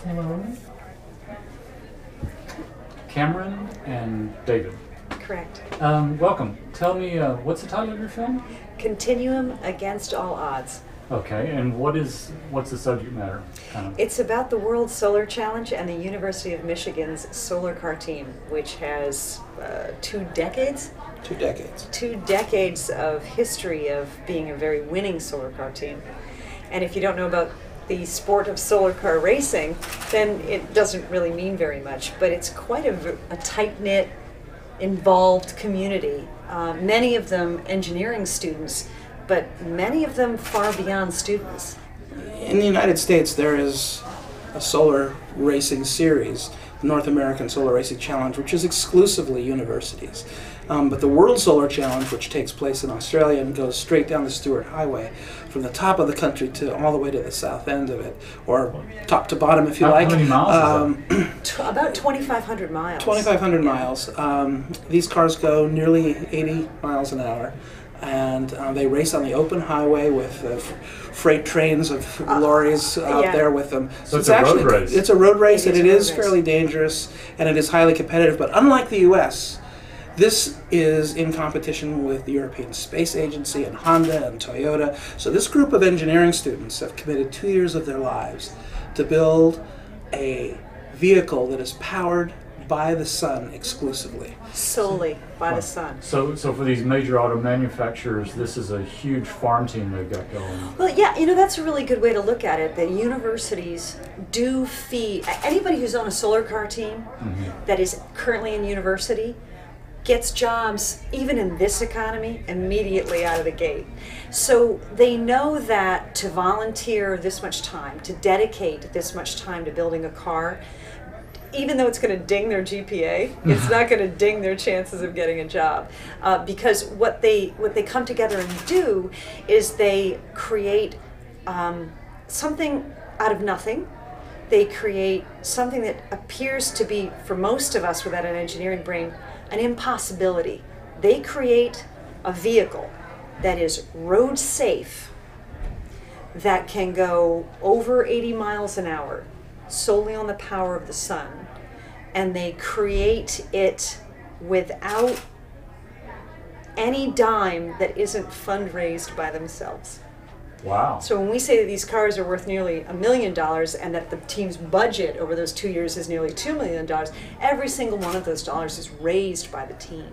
Hello. Cameron and David. Correct. Welcome. Tell me, what's the title of your film? Continuum Against All Odds. Okay, and what's the subject matter? It's about the World Solar Challenge and the University of Michigan's solar car team, which has 2 decades? 2 decades. 2 decades of history of being a very winning solar car team. And if you don't know about the sport of solar car racing, then it doesn't really mean very much. But it's quite a tight-knit, involved community. Many of them engineering students, but many of them far beyond students. In the United States, there is a solar racing series, the North American Solar Racing Challenge, which is exclusively universities. But the World Solar Challenge, which takes place in Australia and goes straight down the Stewart Highway, from the top of the country to all the way to the south end of it, or top to bottom if you like. How many miles is that? About 2,500 miles. 2,500 miles. These cars go nearly 80 miles an hour. And they race on the open highway with freight trains of lorries out there with them. So it's a road race. It's a road race, and it is race. fairly dangerous, and it is highly competitive. But unlike the U.S., this is in competition with the European Space Agency and Honda and Toyota. So this group of engineering students have committed 2 years of their lives to build a vehicle that is powered by the sun exclusively. Solely by the sun. So for these major auto manufacturers, this is a huge farm team they've got going. Well, yeah, that's a really good way to look at it. The universities do feed anybody who's on a solar car team that is currently in university gets jobs, even in this economy, immediately out of the gate. So they know that to volunteer this much time, to dedicate this much time to building a car, even though it's going to ding their GPA, it's not going to ding their chances of getting a job, because what they come together and do is they create something out of nothing. They create something that appears to be, for most of us without an engineering brain, an impossibility. They create a vehicle that is road safe, that can go over 80 miles an hour, solely on the power of the sun, and they create it without any dime that isn't fundraised by themselves. Wow. So when we say that these cars are worth nearly $1 million and that the team's budget over those 2 years is nearly $2 million, every single one of those dollars is raised by the team.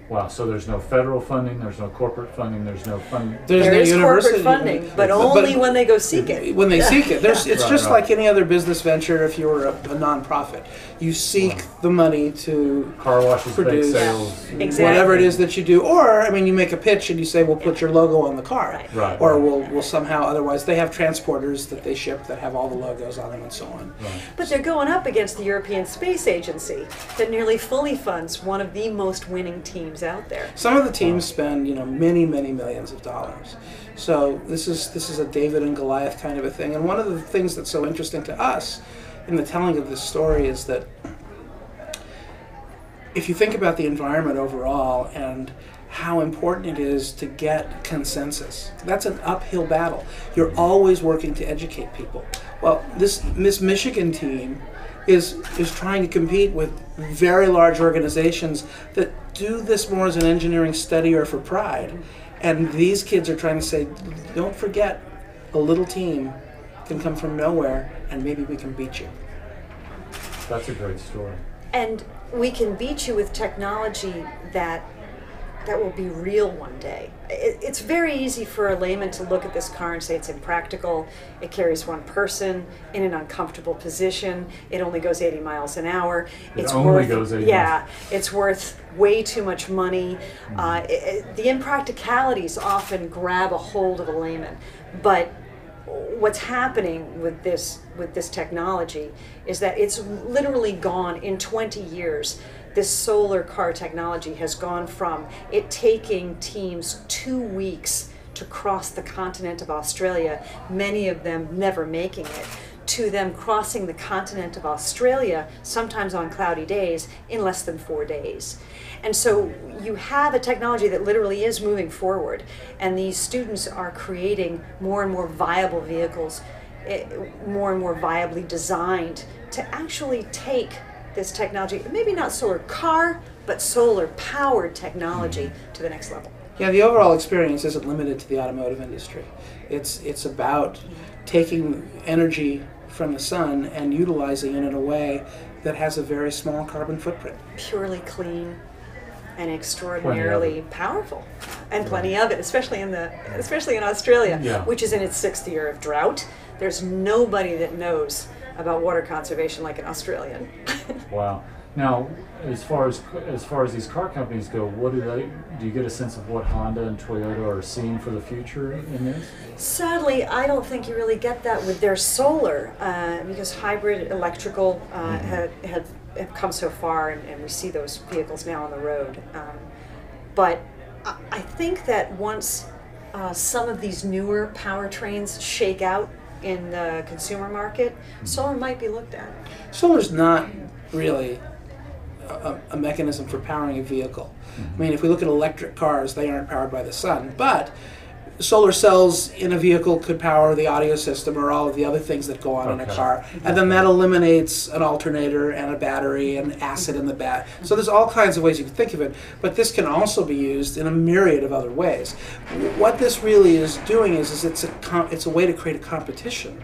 Wow, so there's no federal funding, there's no corporate funding, there's no funding. There is corporate funding, but only when they go seek it. When they seek it. It's just Right. like any other business venture if you're a nonprofit. You seek the money to Car washes, bake produce sales. Exactly. whatever it is that you do. Or, I mean, you make a pitch and you say, we'll put your logo on the car. Right. Right. Or we'll somehow, otherwise, they have transporters that they ship that have all the logos on them and so on. Right. But they're going up against the European Space Agency that nearly fully funds one of the most winning teams out there. Some of the teams spend, many, many millions of dollars. So this is a David and Goliath kind of a thing. And one of the things that's so interesting to us in the telling of this story is that if you think about the environment overall and how important it is to get consensus, that's an uphill battle. You're always working to educate people. Well, this Miss Michigan team is trying to compete with very large organizations that do this more as an engineering study or for pride. And these kids are trying to say, don't forget, a little team can come from nowhere and maybe we can beat you. That's a great story. And we can beat you with technology that will be real one day. It's very easy for a layman to look at this car and say it's impractical. It carries one person in an uncomfortable position. It only goes 80 miles an hour. It only goes 80 Yeah, it's worth way too much money. The impracticalities often grab a hold of a layman. But what's happening with this technology is that it's literally gone in 20 years. This solar car technology has gone from it taking teams 2 weeks to cross the continent of Australia, many of them never making it, to them crossing the continent of Australia, sometimes on cloudy days, in less than 4 days. And so you have a technology that literally is moving forward, and these students are creating more and more viable vehicles. more and more viably designed to actually take this technology, maybe not solar car, but solar powered technology to the next level. Yeah, the overall experience isn't limited to the automotive industry. It's about taking energy from the sun and utilizing it in a way that has a very small carbon footprint. Purely clean and extraordinarily powerful, and plenty of it, especially in Australia, which is in its 6th year of drought. There's nobody that knows about water conservation like an Australian. Wow. Now, as far as these car companies go, what do you get a sense of what Honda and Toyota are seeing for the future in this? Sadly, I don't think you really get that with their solar, because hybrid electrical have come so far, and we see those vehicles now on the road. But I think that once some of these newer powertrains shake out in the consumer market, solar might be looked at. Solar's not really a mechanism for powering a vehicle. I mean, if we look at electric cars, they aren't powered by the sun, but solar cells in a vehicle could power the audio system or all of the other things that go on in a car, and then that eliminates an alternator and a battery and acid in the bat. So there's all kinds of ways you can think of it, but this can also be used in a myriad of other ways. What this really is doing is it's a way to create a competition.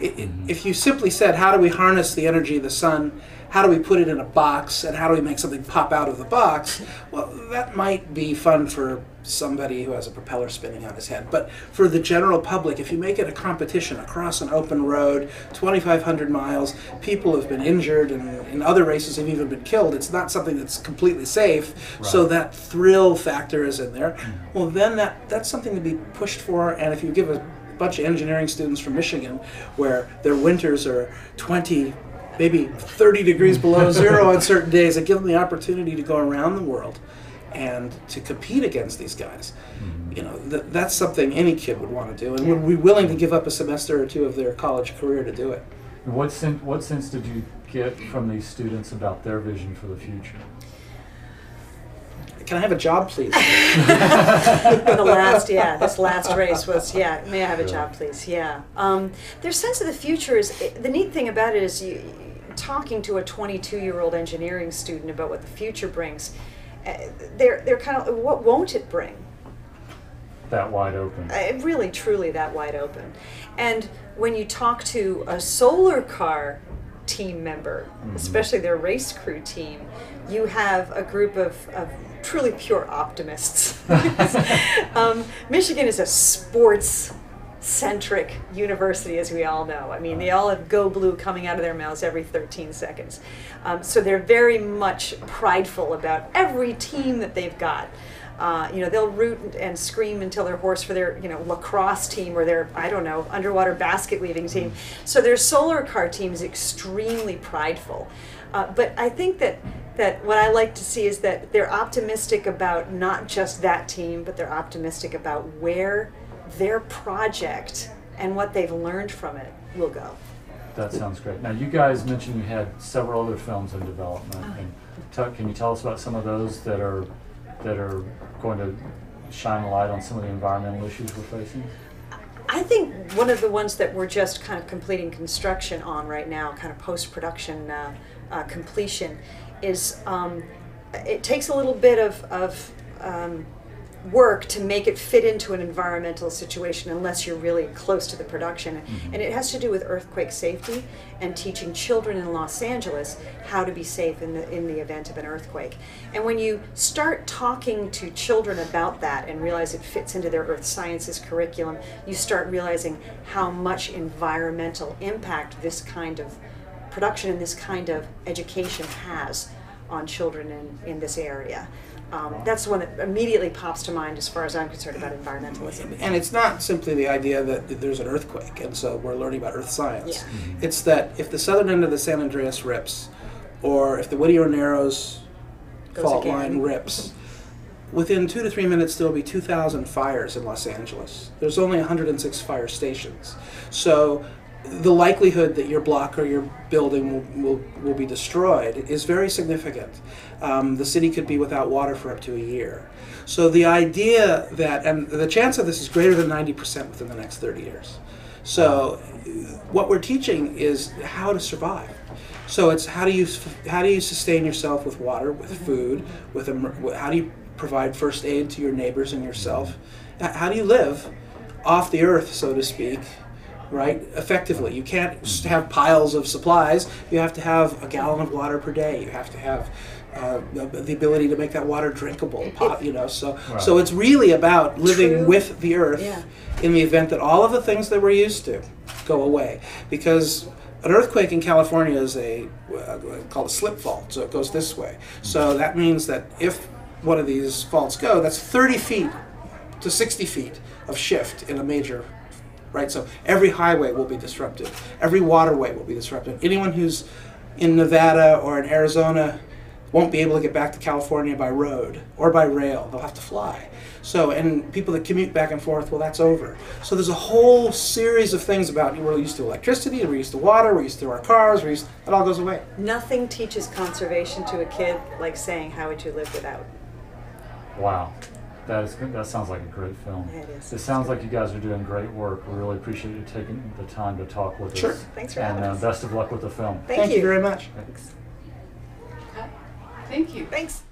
If you simply said, how do we harness the energy of the sun, how do we put it in a box, and how do we make something pop out of the box, well, that might be fun for somebody who has a propeller spinning on his head. But for the general public, if you make it a competition across an open road, 2,500 miles, people have been injured, and in other races have even been killed. It's not something that's completely safe, so that thrill factor is in there. Well, then that's something to be pushed for, and if you give a bunch of engineering students from Michigan, where their winters are 20, maybe 30 degrees below zero on certain days, and give them the opportunity to go around the world and to compete against these guys. You know, that's something any kid would want to do, and would be willing to give up a semester or two of their college career to do it. What sense did you get from these students about their vision for the future? Can I have a job, please? This last race was, may I have a job, please? Their sense of the future is, the neat thing about it is, talking to a 22-year-old engineering student about what the future brings, they're kind of, what won't it bring? That wide open. Really, truly that wide open. And when you talk to a solar car team member, especially their race crew team, you have a group of truly pure optimists. Michigan is a sports-centric university, as we all know. I mean, they all have "Go Blue" coming out of their mouths every 13 seconds. So they're very much prideful about every team that they've got. They'll root and scream until they're hoarse for their, lacrosse team or their, underwater basket weaving team. So their solar car team is extremely prideful. But I think that what I like to see is that they're optimistic about not just that team, but they're optimistic about where their project and what they've learned from it will go. That sounds great. Now, you guys mentioned you had several other films in development. And can you tell us about some of those that are going to shine a light on some of the environmental issues we're facing? I think one of the ones that we're just kind of completing construction on right now, kind of post-production completion, is it takes a little bit of work to make it fit into an environmental situation unless you're really close to the production. And it has to do with earthquake safety and teaching children in Los Angeles how to be safe in the event of an earthquake. And when you start talking to children about that and realize it fits into their earth sciences curriculum, you start realizing how much environmental impact this kind of production and this kind of education has on children in this area. That's the one that immediately pops to mind as far as I'm concerned about environmentalism. And it's not simply the idea that there's an earthquake and so we're learning about earth science. It's that if the southern end of the San Andreas rips, or if the Whittier Narrows fault line rips, within 2 to 3 minutes there will be 2,000 fires in Los Angeles. There's only 106 fire stations. So the likelihood that your block or your building will be destroyed is very significant. The city could be without water for up to a year. So the idea that, and the chance of this is greater than 90% within the next 30 years. So what we're teaching is how to survive. So it's how do you sustain yourself with water, with food, how do you provide first aid to your neighbors and yourself? How do you live off the earth, so to speak, right, effectively? You can't have piles of supplies. You have to have a gallon of water per day. You have to have the ability to make that water drinkable, you know. So, so it's really about living with the earth in the event that all of the things that we're used to go away. Because an earthquake in California is called a slip fault, so it goes this way. So that means that if one of these faults go, that's 30 feet to 60 feet of shift in a major, right? So every highway will be disrupted. Every waterway will be disrupted. Anyone who's in Nevada or in Arizona won't be able to get back to California by road or by rail. They'll have to fly. So, and people that commute back and forth, well, that's over. So there's a whole series of things about, we're used to electricity, we're used to water, we're used to our cars, it all goes away. Nothing teaches conservation to a kid like saying, how would you live without? Wow. That sounds like a great film. It is. It sounds like you guys are doing great work. We really appreciate you taking the time to talk with Sure. us. Thanks for having us. And best of luck with the film. Thank you very much. Thanks. Thank you. Thanks.